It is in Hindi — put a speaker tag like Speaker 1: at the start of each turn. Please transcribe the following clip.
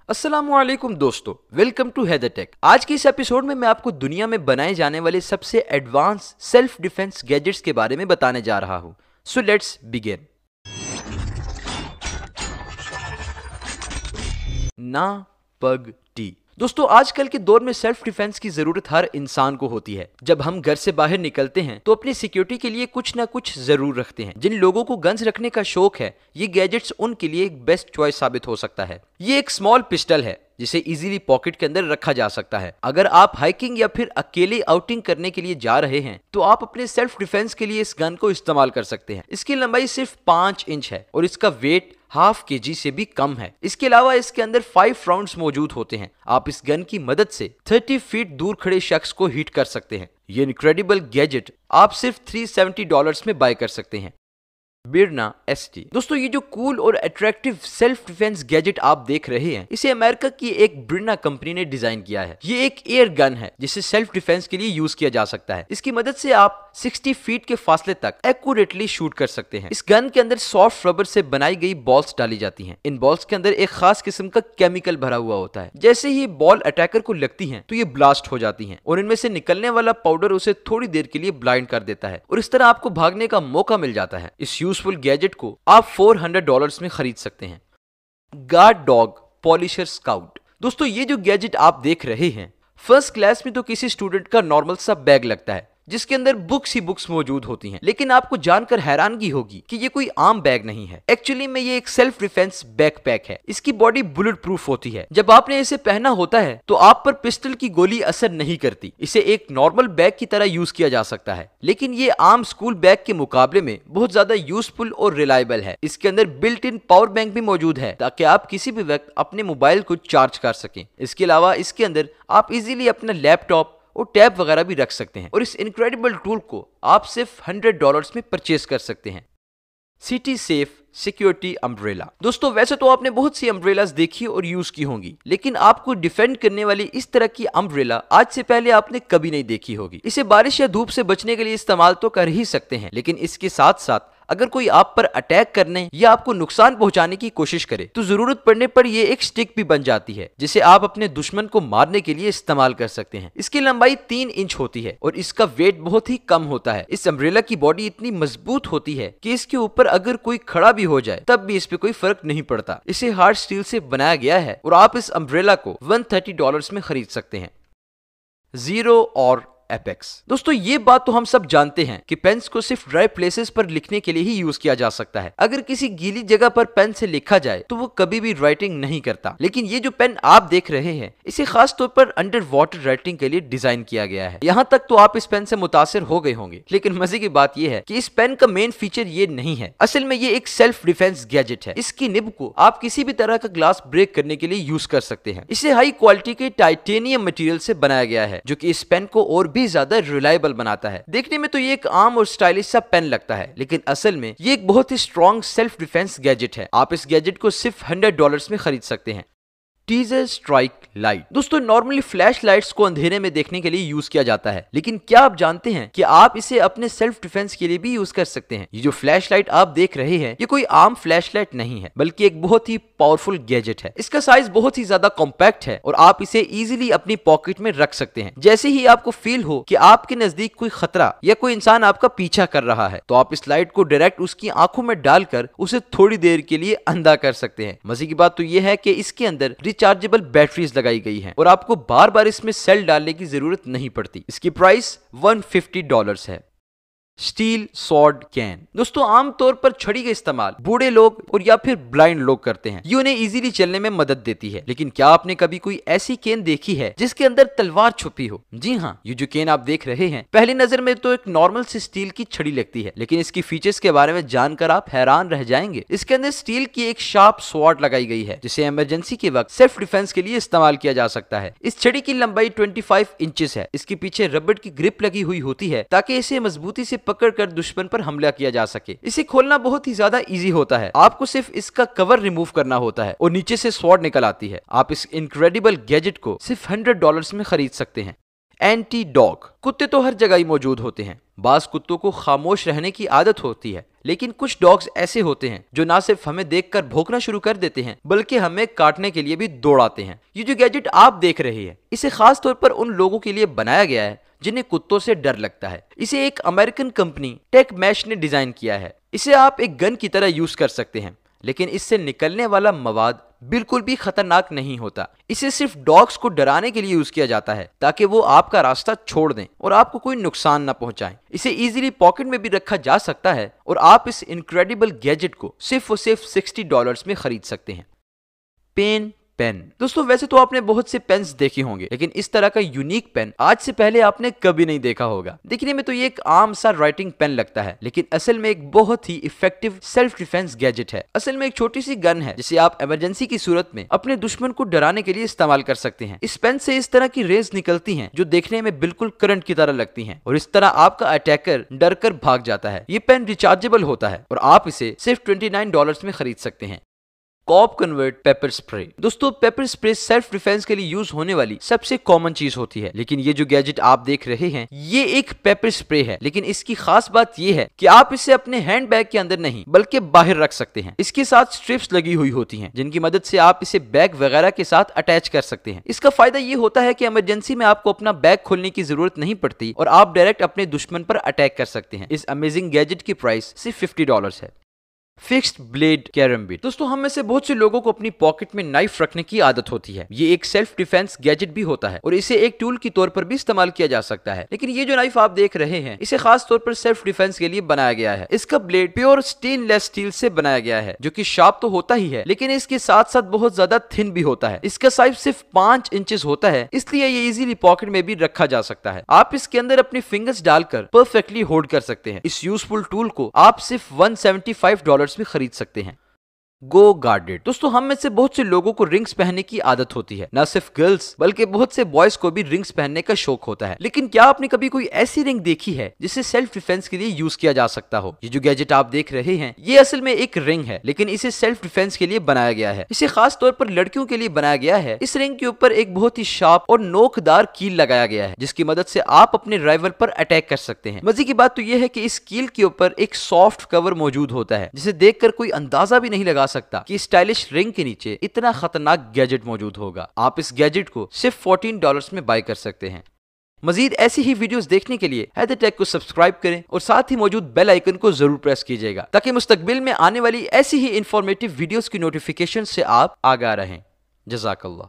Speaker 1: अस्सलामुअलैकुम दोस्तों, वेलकम टू हैदर टेक। आज के इस एपिसोड में मैं आपको दुनिया में बनाए जाने वाले सबसे एडवांस सेल्फ डिफेंस गैजेट्स के बारे में बताने जा रहा हूं। So let's begin. ना पग टी। दोस्तों, आजकल के दौर में सेल्फ डिफेंस की जरूरत हर इंसान को होती है। जब हम घर से बाहर निकलते हैं तो अपनी सिक्योरिटी के लिए कुछ ना कुछ जरूर रखते हैं। जिन लोगों को गन्स रखने का शौक है, ये गैजेट्स उनके लिए एक बेस्ट चॉइस साबित हो सकता है। ये एक स्मॉल पिस्टल है जिसे इजीली पॉकेट के अंदर रखा जा सकता है। अगर आप हाइकिंग या फिर अकेले आउटिंग करने के लिए जा रहे हैं तो आप अपने सेल्फ डिफेंस के लिए इस गन को इस्तेमाल कर सकते हैं। इसकी लंबाई सिर्फ 5 इंच है और इसका वेट ½ kg से भी कम है। इसके अलावा इसके अंदर 5 राउंड्स मौजूद होते हैं। आप इस गन की मदद से 30 फीट दूर खड़े शख्स को हिट कर सकते हैं। ये इनक्रेडिबल गैजेट आप सिर्फ $370 में बाय कर सकते हैं। बिरना ST। दोस्तों, ये जो कूल और अट्रैक्टिव सेल्फ डिफेंस गैजेट आप देख रहे हैं, इसे अमेरिका की एक बिरना कंपनी ने डिजाइन किया है। ये एक एयर गन है जिसे सेल्फ डिफेंस के लिए यूज किया जा सकता है। इसकी मदद से आप 60 फीट के फासले तक एक्यूरेटली शूट कर सकते हैं। इस गन के अंदर सॉफ्ट रबर से बनाई गई बॉल्स डाली जाती हैं। इन बॉल्स के अंदर एक खास किस्म का केमिकल भरा हुआ होता है। जैसे ही बॉल अटैकर को लगती है तो ये ब्लास्ट हो जाती है और इनमें से निकलने वाला पाउडर उसे थोड़ी देर के लिए ब्लाइंड कर देता है और इस तरह आपको भागने का मौका मिल जाता है। इस यूजफुल गैजेट को आप $400 में खरीद सकते हैं। Guard dog polisher scout. दोस्तों, ये जो गैजेट आप देख रहे हैं, फर्स्ट क्लास में तो किसी स्टूडेंट का नॉर्मल सा बैग लगता है जिसके अंदर बुक्स ही बुक्स मौजूद होती हैं। लेकिन आपको जानकर हैरानगी होगी कि ये कोई आम बैग नहीं है। एक्चुअली में ये एक सेल्फ डिफेंस बैकपैक है। इसकी बॉडी बुलेट प्रूफ होती है। जब आपने इसे पहना होता है तो आप पर पिस्टल की गोली असर नहीं करती। इसे एक नॉर्मल बैग की तरह यूज किया जा सकता है, लेकिन ये आम स्कूल बैग के मुकाबले में बहुत ज्यादा यूजफुल और रिलायबल है। इसके अंदर बिल्ट इन पावर बैंक भी मौजूद है ताकि आप किसी भी वक्त अपने मोबाइल को चार्ज कर सकें। इसके अलावा इसके अंदर आप इजीली अपना लैपटॉप और टैब वगैरह भी रख सकते हैं और इस इनक्रेडिबल टूल को आप सिर्फ $100 में परचेज कर सकते हैं। City safe security umbrella. दोस्तों, वैसे तो आपने बहुत सी अम्ब्रेलास देखी और यूज की होंगी, लेकिन आपको डिफेंड करने वाली इस तरह की अम्ब्रेला आज से पहले आपने कभी नहीं देखी होगी। इसे बारिश या धूप से बचने के लिए इस्तेमाल तो कर ही सकते हैं, लेकिन इसके साथ साथ अगर कोई आप पर अटैक करने या आपको नुकसान पहुंचाने की कोशिश करे तो जरूरत पड़ने पर ये एक स्टिक भी बन जाती है जिसे आप अपने दुश्मन को मारने के लिए इस्तेमाल कर सकते हैं। इसकी लंबाई 3 इंच होती है और इसका वेट बहुत ही कम होता है। इस अम्ब्रेला की बॉडी इतनी मजबूत होती है कि इसके ऊपर अगर कोई खड़ा भी हो जाए तब भी इस पे कोई फर्क नहीं पड़ता। इसे हार्ड स्टील से बनाया गया है और आप इस अम्ब्रेला को $130 में खरीद सकते हैं। जीरो और एपेक्स। दोस्तों, ये बात तो हम सब जानते हैं कि पेन्स को सिर्फ ड्राई प्लेसेस पर लिखने के लिए ही यूज किया जा सकता है। अगर किसी गीली जगह पर पेन से लिखा जाए तो वो कभी भी राइटिंग नहीं करता। लेकिन ये जो पेन आप देख रहे हैं, इसे खास तौर पर अंडर वाटर राइटिंग के लिए डिजाइन किया गया है। यहाँ तक तो आप इस पेन से मुतासिर हो गए होंगे, लेकिन मजे की बात यह है कि इस पेन का मेन फीचर ये नहीं है। असल में ये एक सेल्फ डिफेंस गैजेट है। इसकी निब को आप किसी भी तरह का ग्लास ब्रेक करने के लिए यूज कर सकते हैं। इसे हाई क्वालिटी के टाइटेनियम मटेरियल से बनाया गया है जो कि इस पेन को और भी ज्यादा रिलायबल बनाता है। देखने में तो ये एक आम और स्टाइलिश सा पेन लगता है, लेकिन असल में ये एक बहुत ही स्ट्रॉन्ग सेल्फ डिफेंस गैजेट है। आप इस गैजेट को सिर्फ $100 में खरीद सकते हैं। Teaser strike light. दोस्तों, नॉर्मली फ्लैश लाइट्स को अंधेरे में देखने के लिए यूज किया जाता है, लेकिन क्या आप जानते हैं कि आप इसे अपने सेल्फ डिफेंस के लिए भी यूज कर सकते हैं। ये जो फ्लैश लाइट आप देख रहे हैं, ये कोई आम फ्लैश लाइट नहीं है, बल्कि एक बहुत ही पावरफुल गैजेट है। इसका साइज बहुत ही ज्यादा कॉम्पैक्ट है और आप इसे इजीली अपनी पॉकेट में रख सकते हैं। जैसे ही आपको फील हो कि आपके नजदीक कोई खतरा या कोई इंसान आपका पीछा कर रहा है, तो आप इस लाइट को डायरेक्ट उसकी आंखों में डालकर उसे थोड़ी देर के लिए अंधा कर सकते हैं। मजे की बात तो यह है कि इसके अंदर रिचार्जेबल बैटरीज लगाई गई हैं और आपको बार बार इसमें सेल डालने की जरूरत नहीं पड़ती। इसकी प्राइस $150 है। Steel sword can. दोस्तों, आमतौर पर छड़ी का इस्तेमाल बूढ़े लोग और या फिर ब्लाइंड लोग करते हैं। ये उन्हें इजीली चलने में मदद देती है, लेकिन क्या आपने कभी कोई ऐसी केन देखी है जिसके अंदर तलवार छुपी हो? जी हाँ, ये जो केन आप देख रहे हैं, पहली नजर में तो एक नॉर्मल सी स्टील की छड़ी लगती है, लेकिन इसकी फीचर्स के बारे में जानकर आप हैरान रह जाएंगे। इसके अंदर स्टील की एक शार्प स्वॉर्ड लगाई गई है जिसे इमरजेंसी के वक्त सेल्फ डिफेंस के लिए इस्तेमाल किया जा सकता है। इस छड़ी की लंबाई 25 इंचेस है। इसके पीछे रबड़ की ग्रिप लगी हुई होती है ताकि इसे मजबूती से पकड़कर दुश्मन पर हमला किया जा सके। इसे खोलना बहुत ही ज्यादा इजी होता है। आपको सिर्फ इसका कवर रिमूव करना होता है और नीचे से स्वॉर्ड निकल आती है। आप इस इनक्रेडिबल गैजेट को सिर्फ $100 में खरीद सकते हैं। Anti dog. कुत्ते तो हर जगह ही मौजूद होते हैं। बाज कुत्तों को खामोश रहने की आदत होती है, लेकिन कुछ डॉग्स ऐसे होते हैं जो ना सिर्फ हमें देखकर भौंकना शुरू कर देते हैं बल्कि हमें काटने के लिए भी दौड़ाते हैं। ये जो गैजेट आप देख रहे हैं, इसे खास तौर पर उन लोगों के लिए बनाया गया है जिन्हें कुत्तों से डर लगता है। इसे एक अमेरिकन कंपनी टेक मैश ने डिजाइन किया है। इसे आप एक गन की तरह यूज कर सकते हैं, लेकिन इससे निकलने वाला मवाद बिल्कुल भी खतरनाक नहीं होता। इसे सिर्फ डॉग्स को डराने के लिए यूज किया जाता है ताकि वो आपका रास्ता छोड़ दें और आपको कोई नुकसान ना पहुंचाएं। इसे इजीली पॉकेट में भी रखा जा सकता है और आप इस इनक्रेडिबल गैजेट को सिर्फ और सिर्फ $60 में खरीद सकते हैं। पेन। दोस्तों वैसे तो आपने बहुत से पेन्स देखे होंगे, लेकिन इस तरह का यूनिक पेन आज से पहले आपने कभी नहीं देखा होगा। दिखने में तो ये एक आम सा राइटिंग पेन लगता है, लेकिन असल में एक बहुत ही इफेक्टिव सेल्फ डिफेंस गैजेट है। असल में एक छोटी सी गन है जिसे आप इमरजेंसी की सूरत में अपने दुश्मन को डराने के लिए इस्तेमाल कर सकते हैं। इस पेन से इस तरह की रेज निकलती हैं जो देखने में बिल्कुल करंट की तरह लगती हैं और इस तरह आपका अटैकर डर कर भाग जाता है। ये पेन रिचार्जेबल होता है और आप इसे सिर्फ $29 में खरीद सकते हैं। Cop convert pepper spray. दोस्तों पेपर स्प्रे सेल्फ डिफेंस के लिए यूज होने वाली सबसे कॉमन चीज होती है, लेकिन ये जो गैजेट आप देख रहे हैं ये एक पेपर स्प्रे है। लेकिन इसकी खास बात ये है कि आप इसे अपने हैंड बैग के अंदर नहीं बल्कि बाहर रख सकते हैं। इसके साथ स्ट्रिप्स लगी हुई होती हैं जिनकी मदद से आप इसे बैग वगैरह के साथ अटैच कर सकते हैं। इसका फायदा ये होता है कि इमरजेंसी में आपको अपना बैग खोलने की जरूरत नहीं पड़ती और आप डायरेक्ट अपने दुश्मन पर अटैक कर सकते हैं। इस अमेजिंग गैजेट की प्राइस सिर्फ $50 है। Fixed blade karambit. दोस्तों हम में से बहुत से लोगों को अपनी पॉकेट में नाइफ रखने की आदत होती है। ये एक सेल्फ डिफेंस गैजेट भी होता है और इसे एक टूल की तौर पर भी इस्तेमाल किया जा सकता है। लेकिन ये जो नाइफ आप देख रहे हैं इसे खास तौर पर सेल्फ डिफेंस के लिए बनाया गया है। इसका ब्लेड प्योर स्टेनलेस स्टील से बनाया गया है जो कि शार्प तो होता ही है, लेकिन इसके साथ साथ बहुत ज्यादा थिन भी होता है। इसका साइज सिर्फ 5 इंचेस होता है, इसलिए ये इजीली पॉकेट में भी रखा जा सकता है। आप इसके अंदर अपनी फिंगर्स डालकर परफेक्टली होल्ड कर सकते हैं। इस यूजफुल टूल को आप सिर्फ $175 में खरीद सकते हैं। गो गार्डेड। दोस्तों हम में से बहुत से लोगों को रिंग्स पहनने की आदत होती है। न सिर्फ गर्ल्स बल्कि बहुत से बॉयज को भी रिंग्स पहनने का शौक होता है। लेकिन क्या आपने कभी कोई ऐसी रिंग देखी है जिसे सेल्फ डिफेंस के लिए यूज किया जा सकता हो? ये जो गैजेट आप देख रहे हैं ये असल में एक रिंग है, लेकिन इसे सेल्फ डिफेंस के लिए बनाया गया है। इसे खास तौर पर लड़कियों के लिए बनाया गया है। इस रिंग के ऊपर एक बहुत ही शार्प और नोकदार कील लगाया गया है जिसकी मदद से आप अपने राइवल पर अटैक कर सकते हैं। मजे की बात तो यह है कि इस कील के ऊपर एक सॉफ्ट कवर मौजूद होता है जिसे देखकर कोई अंदाजा भी नहीं लगा सकता कि स्टाइलिश रिंग के नीचे इतना खतरनाक गैजेट मौजूद होगा। आप इस गैजेट को सिर्फ $14 में बाय कर सकते हैं। मजीद ऐसी ही वीडियोस देखने के लिए हैदर टेक को सब्सक्राइब करें और साथ ही मौजूद बेल आइकन को जरूर प्रेस कीजिएगा ताकि मुस्तकबिल में आने वाली ऐसी ही इंफॉर्मेटिव वीडियोस की नोटिफिकेशन से आप आगाह रहें। जज़ाकल्लाह।